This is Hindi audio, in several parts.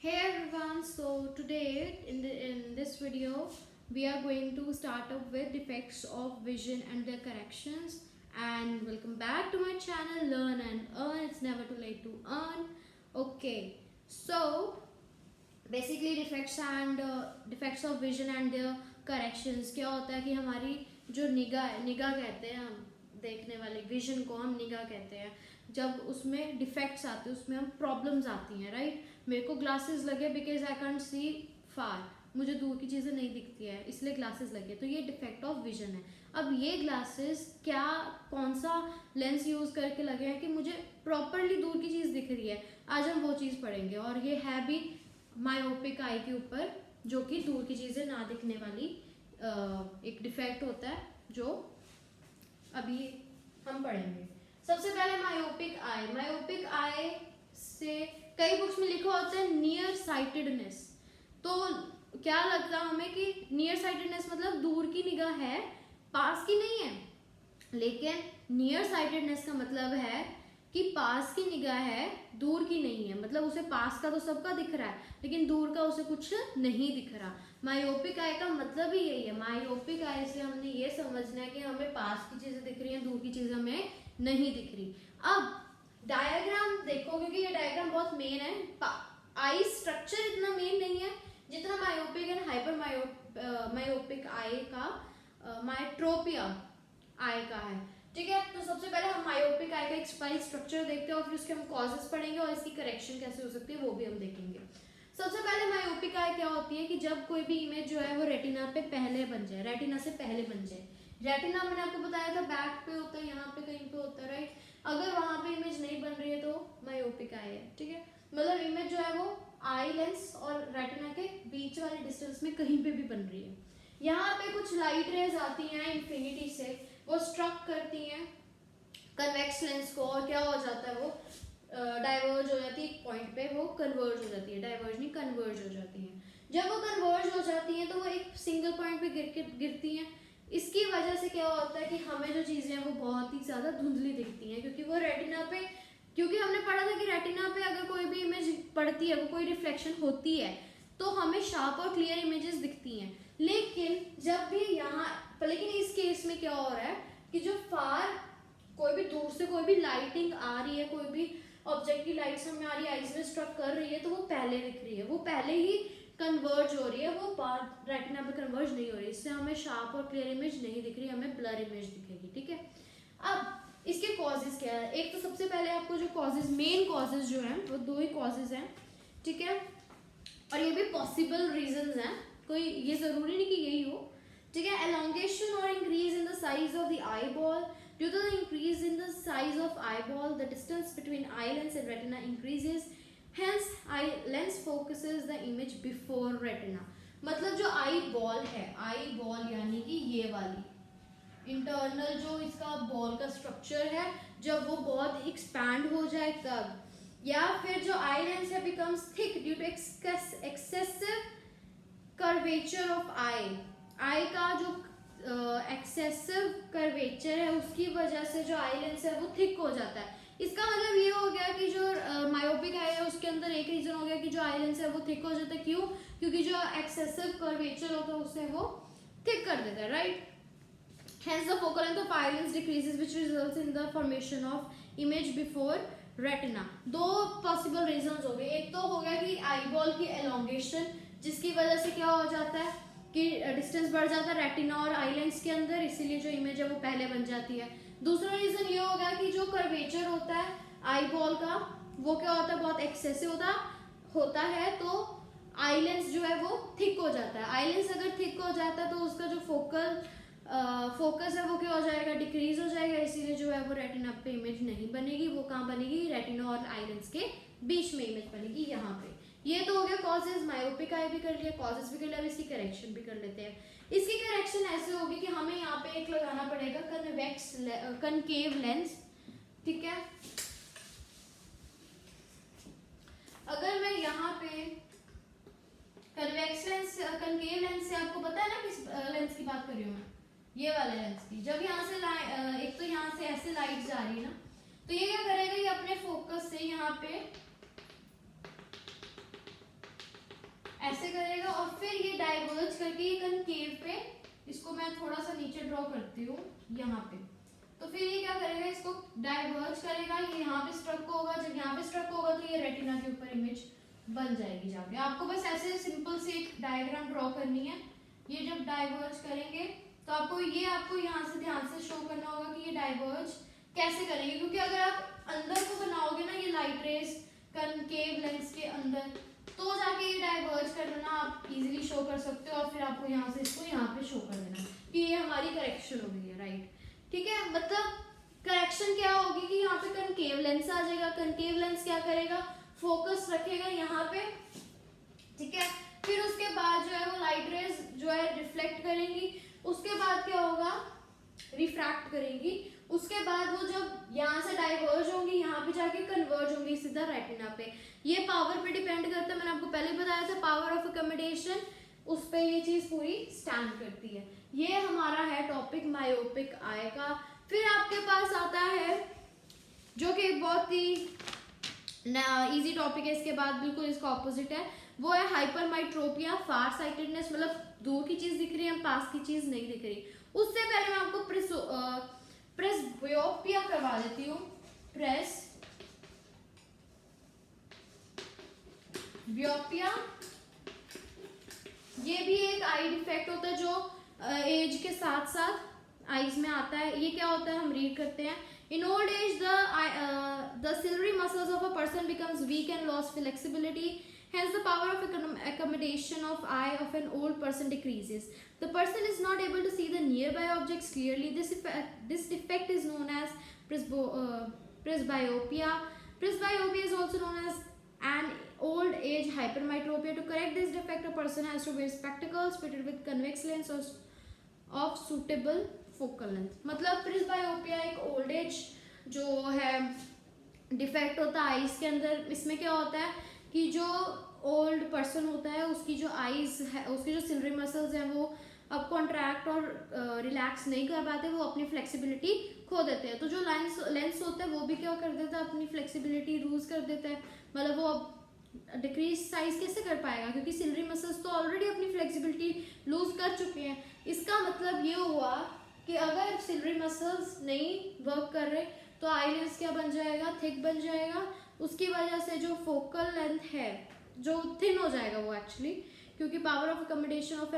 Hey everyone, so today in this video we are going to start up with defects of vision and their corrections, and welcome back to my channel Learn and Earn. It's never too late to earn. Okay, so basically defects of vision and their corrections क्या होता है कि हमारी जो निगाह कहते हैं हम देखने वाले विजन को हम निगाह कहते हैं। जब उसमें डिफेक्ट्स आते हैं उसमें हम प्रॉब्लम्स आती हैं, राइट। मेरे को ग्लासेस लगे बिकॉज आई कैंट सी फार, मुझे दूर की चीज़ें नहीं दिखती है इसलिए ग्लासेस लगे, तो ये डिफेक्ट ऑफ विजन है। अब ये ग्लासेस क्या कौन सा लेंस यूज़ करके लगे हैं कि मुझे प्रॉपरली दूर की चीज़ दिख रही है, आज हम वो चीज़ पढ़ेंगे। और ये है भी मायोपिक आई के ऊपर, जो कि दूर की चीज़ें ना दिखने वाली एक डिफेक्ट होता है जो अभी हम पढ़ेंगे। सबसे पहले मायोपिक आई से कई बुक्स में लिखा होता है नियर साइटेडनेस। तो क्या लगता है हमें कि नियर साइटेडनेस मतलब दूर की निगाह है, पास की नहीं है। लेकिन नियर साइटेडनेस का मतलब है कि पास की निगाह है, दूर की नहीं है। मतलब उसे पास का तो सबका दिख रहा है लेकिन दूर का उसे कुछ नहीं दिख रहा। मायोपिक आई का मतलब ही यही है। मायोपिक आई से हमने ये समझना है कि हमें पास की चीजें दिख रही हैं, दूर की चीजें हमें नहीं दिख रही। अब डायग्राम देखो, क्योंकि ये डायग्राम बहुत मेन है। आई स्ट्रक्चर इतना मेन नहीं है जितना myopic and hyper myopic eye का मायोट्रोपिया आई का है, ठीक है। तो सबसे पहले हम मायोपिक आई का एक स्ट्रक्चर देखते हैं और फिर उसके हम कॉजेस पढ़ेंगे और इसकी करेक्शन कैसे हो सकती है वो भी हम देखेंगे। सबसे पहले मायोपिक आई क्या होती है कि जब कोई भी इमेज जो है वो रेटिना पे पहले बन जाए, रेटिना से पहले बन जाए। रेटिना मैंने आपको बताया था बैक पे होता है, यहाँ पे कहीं पे होता है, राइट। अगर वहां पे इमेज नहीं बन रही है तो मायोपिक आई है, ठीक है। मतलब इमेज जो है वो आई लेंस और रेटिना के बीच वाले डिस्टेंस में कहीं पे भी बन रही है। यहाँ पे कुछ लाइट रेज आती हैं इन्फिनिटी से, वो स्ट्रक करती हैं कन्वेक्स लेंस को और क्या हो जाता है वो डाइवर्ज हो जाती है एक पॉइंट पे, वो कन्वर्ज हो जाती है, डाइवर्ज नहीं कन्वर्ज हो जाती है। जब वो कन्वर्ज हो जाती है तो वो एक सिंगल पॉइंट पे गिरती हैं। इसकी वजह से क्या होता है कि हमें जो चीज़ें हैं वो बहुत ही ज़्यादा धुंधली दिखती हैं, क्योंकि वो रेटिना पे, क्योंकि हमने पढ़ा था कि रेटिना पे अगर कोई भी इमेज पड़ती है, वो कोई रिफ्लेक्शन होती है तो हमें शार्प और क्लियर इमेजेस दिखती हैं। लेकिन जब भी यहाँ, लेकिन इस केस में क्या हो रहा है कि जो फार कोई भी दूर से कोई भी लाइटिंग आ रही है, कोई भी ऑब्जेक्ट की लाइट हमें आ रही है, आईज में स्ट्रक कर रही है, तो वो पहले दिख रही है, वो पहले ही कन्वर्ज हो रही है, वो बाद रेटिना पे कन्वर्ज नहीं हो रही। इससे हमें शार्प और क्लियर इमेज नहीं दिख रही, हमें ब्लर इमेज दिखेगी, ठीक है। अब इसके कॉजेज क्या है, एक तो सबसे पहले आपको जो कॉजेज, मेन कॉजेज जो हैं वो दो ही कॉजेज हैं, ठीक है। और ये भी पॉसिबल रीजंस हैं, कोई ये जरूरी नहीं कि यही हो, ठीक है। एलोंगेशन और increase in the size of the eye ball. Due to the increase in the size of eyeball, the distance between eye lens and retina increases. Hence, eye lens focuses the image before retina. मतलब जो आई बॉल है, आई बॉल यानी कि ये वाली इंटरनल जो इसका बॉल का स्ट्रक्चर है, जब वो बहुत एक्सपैंड हो जाए तब, या फिर जो आई लेंस है becomes thick due to excessive curvature of eye का जो एक्सेसिव कर्वेचर है उसकी वजह से जो आई लेंस है वो थिक हो जाता है। इसका मतलब ये हो गया कि जो मायोपिक आई है उसके अंदर एक रीजन हो गया कि जो आई लेंस है वो थिक हो जाता है। क्यों? क्योंकि जो एक्सेसिव कर्वेचर होता है उससे वो थिक कर देता है, right. Hence the focal length of eye lens decreases which results in the formation of image before retina. दो पॉसिबल रीजंस हो गए, एक तो हो गया कि आईबॉल की एलोंगेशन जिसकी वजह से क्या हो जाता है कि डिस्टेंस बढ़ जाता है रेटिना और आई लेंस के अंदर, इसीलिए जो इमेज है वो पहले बन जाती है। दूसरा रीजन ये हो गया कि जो कर्वेचर होता है आई बॉल का वो क्या होता है, बहुत एक्सेसिव होता है, तो आई लेंस जो है वो थिक हो जाता है। आई लेंस अगर थिक हो जाता है तो उसका जो फोकस है वो क्या हो जाएगा, डिक्रीज हो जाएगा, इसीलिए जो है वो रेटिना पे इमेज नहीं बनेगी। वो कहाँ बनेगी, रेटिना और आई लेंस के बीच में इमेज बनेगी, यहाँ पे। ये तो हो गया कॉजेज, मायोपिक आई भी कर लिया, कॉजेज भी कर लिया, अब इसकी करेक्शन भी कर लेते हैं। इसकी करेक्शन ऐसे होगी कि हमें यहाँ पे एक लगाना पड़ेगा कनकेव लेंस, ठीक है। अगर मैं यहाँ पे कनकेव लेंस से, आपको पता है ना किस लेंस की बात कर रही हूँ मैं, ये वाले लेंस की। जब यहाँ से एक तो यहाँ से ऐसे लाइट जा रही है ना, तो ये क्या करेगा, ये अपने फोकस से यहाँ पे ऐसे करेगा और फिर ये डाइवर्ज करके ये कनकेव पे, इसको मैं थोड़ा सा नीचे ड्रॉ करती हूँ यहाँ पे, तो फिर ये क्या करेगा, इसको डाइवर्ज करेगा, ये यहाँ पे स्ट्रक होगा, जब यहाँ पे स्ट्रक होगा तो ये रेटिना के ऊपर इमेज बन जाएगी जाके। आपको बस ऐसे सिंपल से एक डायग्राम ड्रॉ करनी है। ये जब डाइवर्ज करेंगे तो आपको यहाँ से ध्यान से शो करना होगा कि ये डाइवर्ज कैसे करेंगे, क्योंकि अगर आप अंदर को बनाओगे ना ये लाइट रेज कनकेव लेंस के अंदर, तो जाके ये डाइवर्ज करना आप इजीली शो कर सकते हो, और फिर आपको यहाँ से इसको यहाँ पे शो कर देना कि ये हमारी करेक्शन हो गई है, राइट। ठीक है, मतलब करेक्शन क्या होगी कि यहाँ पे कनकेव लेंस आ जाएगा, कनकेव लेंस क्या करेगा, फोकस रखेगा यहाँ पे, ठीक है। फिर उसके बाद जो है वो लाइट रेज जो है रिफ्लेक्ट करेंगी, उसके बाद क्या होगा, रिफ्रैक्ट करेंगी, उसके बाद वो जब यहाँ से डाइवर्ज होंगी यहाँ पे जाके कन्वर्ज होंगी सीधा रेटिना पे। ये पावर पे डिपेंड करता है, मैंने आपको पहले बताया था, पावर ऑफ अकोमोडेशन, उस पे ये चीज पूरी स्टैंड करती है। ये हमारा है टॉपिक मायोपिक आई का। फिर आपके पास आता है जो कि बहुत ही इजी टॉपिक है, इसके बाद बिल्कुल इसका ऑपोजिट है, वो है हाइपरमाइट्रोपिया, फार साइटेडनेस, मतलब दूर की चीज दिख रही है, पास की चीज नहीं दिख रही। उससे पहले मैं आपको प्रेसबियोपिया करवा देती हूँ। प्रेसबियोपिया ये भी एक आई डिफेक्ट होता है जो एज के साथ साथ आईज में आता है। ये क्या होता है, हम रीड करते हैं। In old age, the ciliary muscles of a person becomes weak and lose flexibility. Hence, the power of accommodation of eye of an old person decreases. The person is not able to see the nearby objects clearly. This defect is known as presbyopia. Presbyopia is also known as an old age hypermetropia. To correct this defect, a person has to wear spectacles fitted with convex lens of suitable focal length. मतलब प्रेसबायोपिया एक ओल्ड एज जो है डिफेक्ट होता है आईज के अंदर। इसमें क्या होता है कि जो ओल्ड पर्सन होता है उसकी जो आईज है, उसकी जो सिलरी मसल्स हैं वो अब कॉन्ट्रैक्ट और रिलैक्स नहीं कर पाते, वो अपनी फ्लेक्सिबिलिटी खो देते हैं। तो जो लेंस होता है वो भी क्या कर देता है, अपनी फ्लेक्सिबिलिटी लूज कर देता है। मतलब वो अब डिक्रीज साइज कैसे कर पाएगा, क्योंकि सिलरी मसल्स तो ऑलरेडी अपनी फ्लेक्सिबिलिटी लूज कर चुके हैं। इसका मतलब ये हुआ कि अगर सिलरी मसल्स नहीं वर्क कर रहे तो आई लेंस क्या बन जाएगा, थिक बन जाएगा। उसकी वजह से जो फोकल लेंथ है जो थिन हो जाएगा वो एक्चुअली, क्योंकि power of accommodation of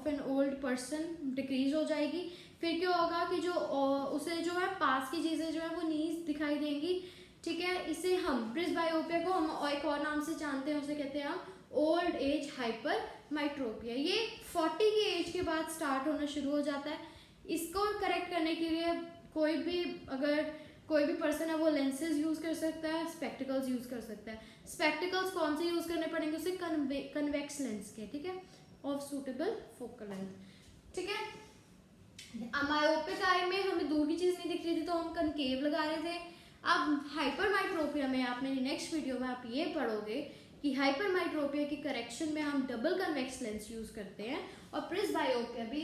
an old person decrease हो जाएगी। फिर क्या होगा कि जो उसे जो है पास की चीज़ें जो है वो नीज दिखाई देंगी। ठीक है, इसे हम प्रेसबायोपिया को हम एक और नाम से जानते हैं, उसे कहते हैं हम ओल्ड एज हाइपरमेट्रोपिया। ये 40 की एज के बाद स्टार्ट होना शुरू हो जाता है। इसको करेक्ट करने के लिए कोई भी पर्सन है वो लेंसेज यूज कर सकता है, स्पेक्टिकल्स यूज कर सकता है। स्पेक्टिकल्स कौन से यूज करने पड़ेंगे उसे, कन्वेक्स लेंस के, ठीक है, ऑफ सूटेबल फोकल लेंथ। ठीक है, मायोपिक आई में हमें दूर की चीज नहीं दिख रही थी तो हम कनकेव लगा रहे थे। अब हाइपरमेट्रोपिया में आपने नेक्स्ट वीडियो में आप ये पढ़ोगे कि हाइपरमेट्रोपिया की करेक्शन में हम डबल कन्वेक्स लेंस यूज करते हैं, और प्रेसबायोपिया भी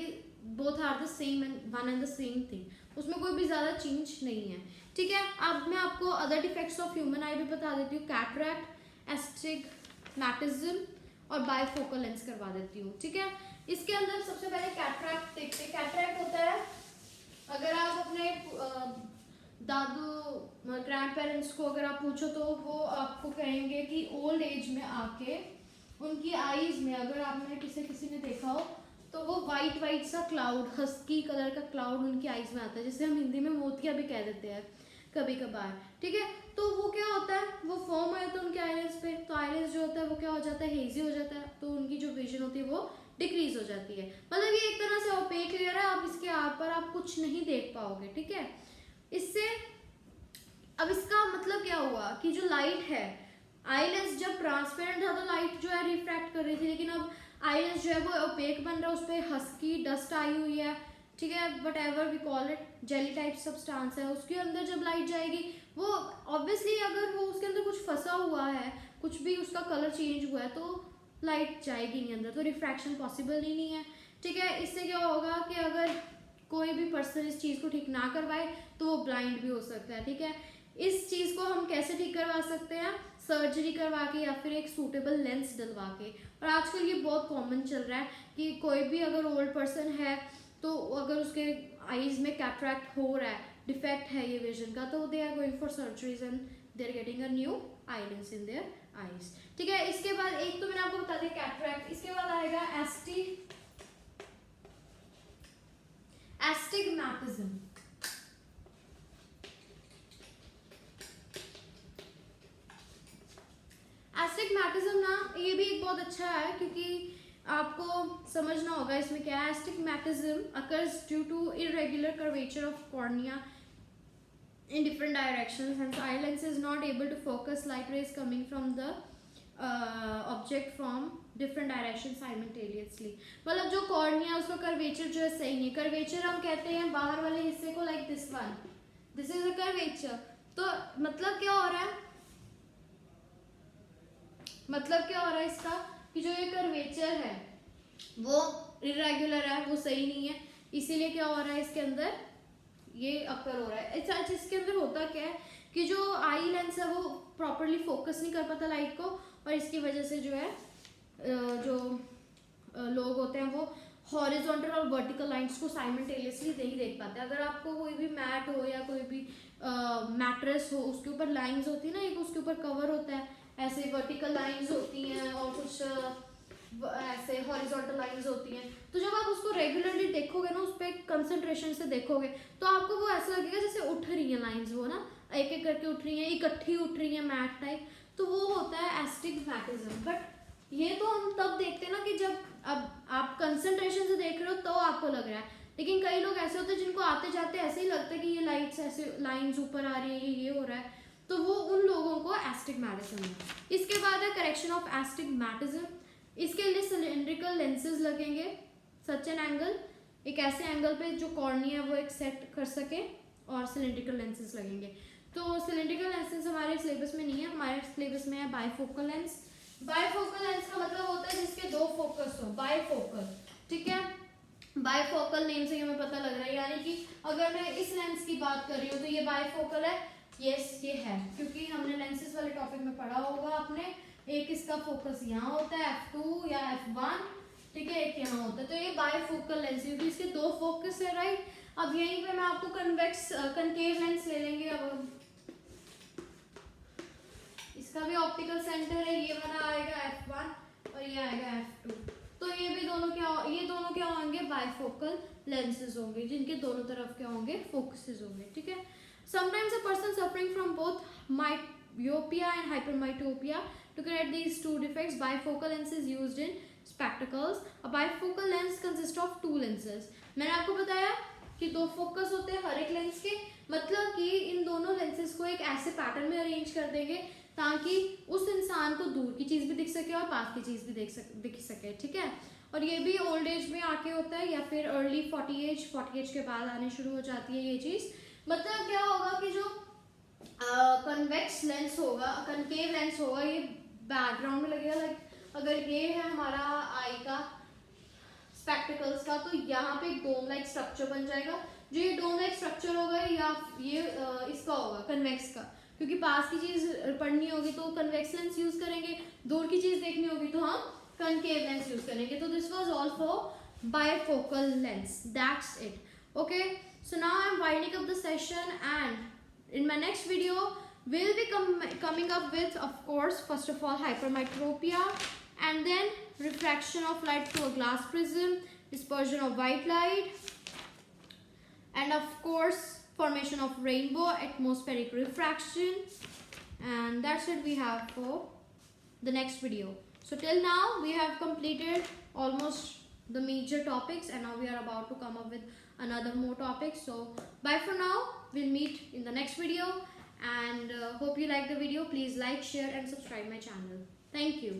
both are the same and one and the same thing, उसमें कोई भी ज्यादा चेंज नहीं है। ठीक है, अब मैं आपको अदर डिफेक्ट्स ऑफ ह्यूमन आई भी बता देती हूँ। कैटरैक्ट, एस्टिग्मेटिज्म और बाइफोकल लेंस करवा देती हूँ। ठीक है, इसके अंदर सबसे पहले कैटरैक्ट देखते हैं। कैटरैक्ट होता है, अगर आप अपने दादू ग्रैंड पेरेंट्स को अगर आप पूछो तो वो आपको कहेंगे कि ओल्ड एज में आके उनकी आईज में, अगर आपने किसी ने देखा हो तो वो वाइट सा क्लाउड, हस्की कलर का क्लाउड उनकी आईज में आता है, जिसे हम हिंदी में मोतिया भी कह देते हैं कभी कभार। ठीक है, तो वो क्या होता है, वो फॉर्म आया तो उनके आईलेंस पे, तो आईलेंस जो होता है वो क्या हो जाता है, हेजी हो जाता है, तो उनकी जो विजन होती है वो डिक्रीज हो जाती है। मतलब ये एक तरह से ओपेक लेयर है, आप इसके आर पर आप कुछ नहीं देख पाओगे। ठीक है, इससे अब इसका मतलब क्या हुआ कि जो लाइट है, आईलेंस जब ट्रांसपेरेंट था तो लाइट जो है रिफ्रैक्ट कर रही थी, लेकिन अब आईलेंस जो है वो ओपेक बन रहा है, उस पर हस्की डस्ट आई हुई है। ठीक है, whatever we call it, jelly type substance है, उसके अंदर जब लाइट जाएगी वो ऑब्वियसली अगर वो उसके अंदर कुछ फंसा हुआ है, कुछ भी उसका कलर चेंज हुआ है तो लाइट जाएगी नहीं अंदर, तो रिफ्रैक्शन पॉसिबल ही नहीं है। ठीक है, इससे क्या होगा कि अगर कोई भी पर्सन इस चीज़ को ठीक ना करवाए तो वो ब्लाइंड भी हो सकता है। ठीक है, इस चीज को हम कैसे ठीक करवा सकते हैं, सर्जरी करवा के या फिर एक सूटेबल लेंस डलवा के। और आजकल ये बहुत कॉमन चल रहा है कि कोई भी अगर ओल्ड पर्सन है तो अगर उसके आईज में कैटरैक्ट हो रहा है, डिफेक्ट है ये विजन का, तो they are going for surgeries and they are getting a new eye lens in their eyes. ठीक है, इसके बाद एक तो मैंने आपको बता दिया कैटरैक्ट, इसके बाद आएगा एस्टिग्मैटिज्म। एस्टिग्मैटिज्म ना ये भी एक बहुत अच्छा है क्योंकि आपको समझना होगा इसमें क्या है। Astigmatism occurs due to irregular curvature of cornea in different directions, hence eye lens is not able to focus light rays coming from the object from different directions simultaneously। मतलब जो कॉर्निया उसका कर्वेचर जो है सही नहीं। कर्वेचर हम कहते हैं बाहर वाले हिस्से को, like this one, this is a curvature. तो मतलब क्या हो रहा है, मतलब क्या हो रहा है इसका कि जो ये कर्वेचर है वो इरेगुलर है, वो सही नहीं है, इसीलिए क्या हो रहा है इसके अंदर ये अकर हो रहा है। अच्छा, इसके अंदर होता क्या है कि जो आई लेंस है वो प्रॉपरली फोकस नहीं कर पाता लाइट को, और इसकी वजह से जो है जो लोग होते हैं वो हॉरिजॉन्टल और वर्टिकल लाइंस को साइमल्टेनियसली नहीं देख पाते। अगर आपको कोई भी मैट हो या कोई भी मैट्रेस हो, उसके ऊपर लाइंस होती है ना, एक उसके ऊपर कवर होता है, ऐसे वर्टिकल लाइंस होती हैं और कुछ ऐसे हॉरिजॉन्टल लाइंस होती हैं। तो जब आप उसको रेगुलरली देखोगे ना, उस पर कंसंट्रेशन से देखोगे, तो आपको वो ऐसा लगेगा जैसे उठ रही है लाइंस, वो ना एक एक करके उठ रही हैं, इकट्ठी उठ रही हैं मैट टाइप। तो वो होता है एस्टिग्मैटिज्म। बट ये तो हम तब देखते हैं ना कि जब अब आप कंसंट्रेशन से देख रहे हो तो आपको लग रहा है, लेकिन कई लोग ऐसे होते हैं जिनको आते जाते ऐसे ही लगता है कि ये लाइट्स ऐसे लाइंस ऊपर आ रही है, ये हो रहा है, तो वो उन लोगों को एस्टिग्मैटिज्म है। इसके बाद है करेक्शन ऑफ एस्टिग्मैटिज्म। इसके लिए सिलेंड्रिकल लेंसेज लगेंगे, सच एन एंगल, एक ऐसे एंगल पे जो कॉर्निया वो एक सेट कर सके, और सिलेंड्रिकल लेंसेज लगेंगे। तो सिलेंड्रिकल लेंसेज हमारे सिलेबस में नहीं है, हमारे सिलेबस में है बाइफोकल लेंस। बाइफोकल लेंस का मतलब होता है जिसके दो फोकस हो, बाइफोकल। ठीक है, बाइफोकल नेम से हमें पता लग रहा है, यानी कि अगर मैं इस लेंस की बात कर रही हूँ तो ये बाइफोकल है, यस ये है, क्योंकि हमने लेंसेज वाले टॉपिक में पढ़ा होगा आपने, एक इसका फोकस यहाँ होता है f2 या f1, ठीक है, एक यहाँ होता है। तो ये बाइफोकल लेंस है क्योंकि इसके दो फोकस है, राइट। अब यहीं पे मैं आपको कनकेव लेंस ले लेंगे। अब इसका भी ऑप्टिकल सेंटर है, ये वाला आएगा f1 और ये आएगा f2। तो ये भी दोनों क्या होंगे, बाइफोकल लेंसेज होंगे, जिनके दोनों तरफ क्या होंगे, फोकसेस होंगे। ठीक है, sometimes a person suffering from both myopia and hypermetropia. To correct these two defects, bifocal lens is used in spectacles. A bifocal lens consists of two lenses. मैंने आपको बताया कि दो फोकस होते हैं हर एक लेंस के, मतलब कि इन दोनों लेंसेज को एक ऐसे पैटर्न में अरेंज कर देंगे ताकि उस इंसान को दूर की चीज भी दिख सके और पास की चीज भी दिख सके। ठीक है, और ये भी ओल्ड एज में आके होता है या फिर अर्ली 40 एज के बाद आने शुरू हो जाती है ये चीज। मतलब क्या होगा कि जो कन्वेक्स लेंस होगा, कनकेव लेंस होगा, ये बैकग्राउंड में लगेगा। लाइक अगर ये है हमारा आई का स्पेक्टिकल्स का, तो यहाँ पे एक डोम लाइक स्ट्रक्चर बन जाएगा। जो ये डोम लाइक स्ट्रक्चर होगा या ये इसका होगा कन्वेक्स का, क्योंकि पास की चीज पढ़नी होगी तो कन्वेक्स लेंस यूज करेंगे, दूर की चीज देखनी होगी तो हम कनकेव लेंस यूज करेंगे। तो this was all for bifocal lens, that's it. Okay, so now I'm winding up the session, and in my next video we'll be coming up with, of course, first of all hypermetropia, and then refraction of light through a glass prism, dispersion of white light, and of course formation of rainbow, atmospheric refraction, and that's it we have for the next video. So till now we have completed almost the major topics, and now we are about to come up with another more topics. So bye for now, we'll meet in the next video, and hope you like the video. Please like, share and subscribe my channel. Thank you.